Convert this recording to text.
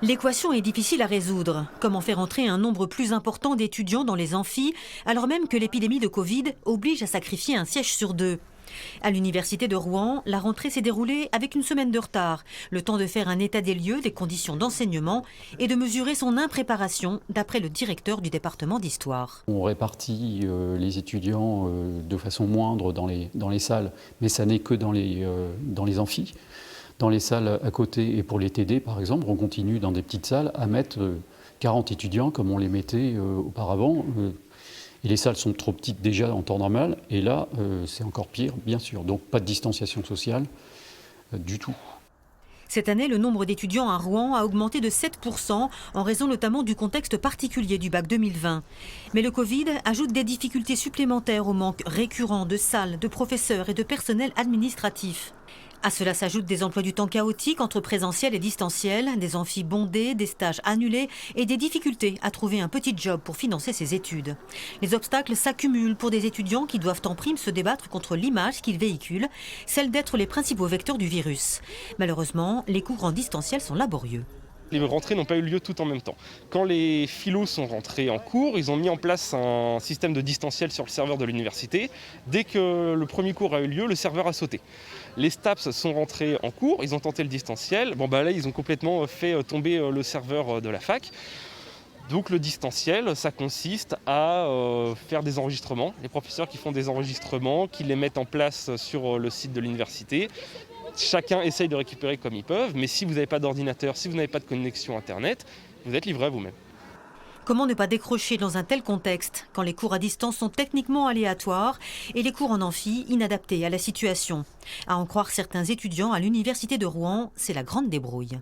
L'équation est difficile à résoudre. Comment faire entrer un nombre plus important d'étudiants dans les amphis, alors même que l'épidémie de Covid oblige à sacrifier un siège sur 2? À l'université de Rouen, la rentrée s'est déroulée avec une semaine de retard, le temps de faire un état des lieux des conditions d'enseignement et de mesurer son impréparation, d'après le directeur du département d'histoire. On répartit les étudiants de façon moindre dans les salles, mais ça n'est que dans les amphis. Dans les salles à côté et pour les TD, par exemple, on continue dans des petites salles à mettre 40 étudiants comme on les mettait auparavant. Et les salles sont trop petites déjà en temps normal. Et là, c'est encore pire, bien sûr. Donc pas de distanciation sociale du tout. Cette année, le nombre d'étudiants à Rouen a augmenté de 7% en raison notamment du contexte particulier du bac 2020. Mais le Covid ajoute des difficultés supplémentaires au manque récurrent de salles, de professeurs et de personnel administratif. À cela s'ajoutent des emplois du temps chaotiques entre présentiel et distanciel, des amphis bondés, des stages annulés et des difficultés à trouver un petit job pour financer ses études. Les obstacles s'accumulent pour des étudiants qui doivent en prime se débattre contre l'image qu'ils véhiculent, celle d'être les principaux vecteurs du virus. Malheureusement, les cours en distanciel sont laborieux. Les rentrées n'ont pas eu lieu tout en même temps. Quand les philos sont rentrés en cours, ils ont mis en place un système de distanciel sur le serveur de l'université. Dès que le premier cours a eu lieu, le serveur a sauté. Les STAPS sont rentrés en cours, ils ont tenté le distanciel. Là, ils ont complètement fait tomber le serveur de la fac. Donc le distanciel, ça consiste à faire des enregistrements. Les professeurs qui font des enregistrements, qui les mettent en place sur le site de l'université. Chacun essaye de récupérer comme ils peuvent, mais si vous n'avez pas d'ordinateur, si vous n'avez pas de connexion Internet, vous êtes livré à vous-même. Comment ne pas décrocher dans un tel contexte, quand les cours à distance sont techniquement aléatoires et les cours en amphi inadaptés à la situation? À en croire certains étudiants à l'université de Rouen, c'est la grande débrouille.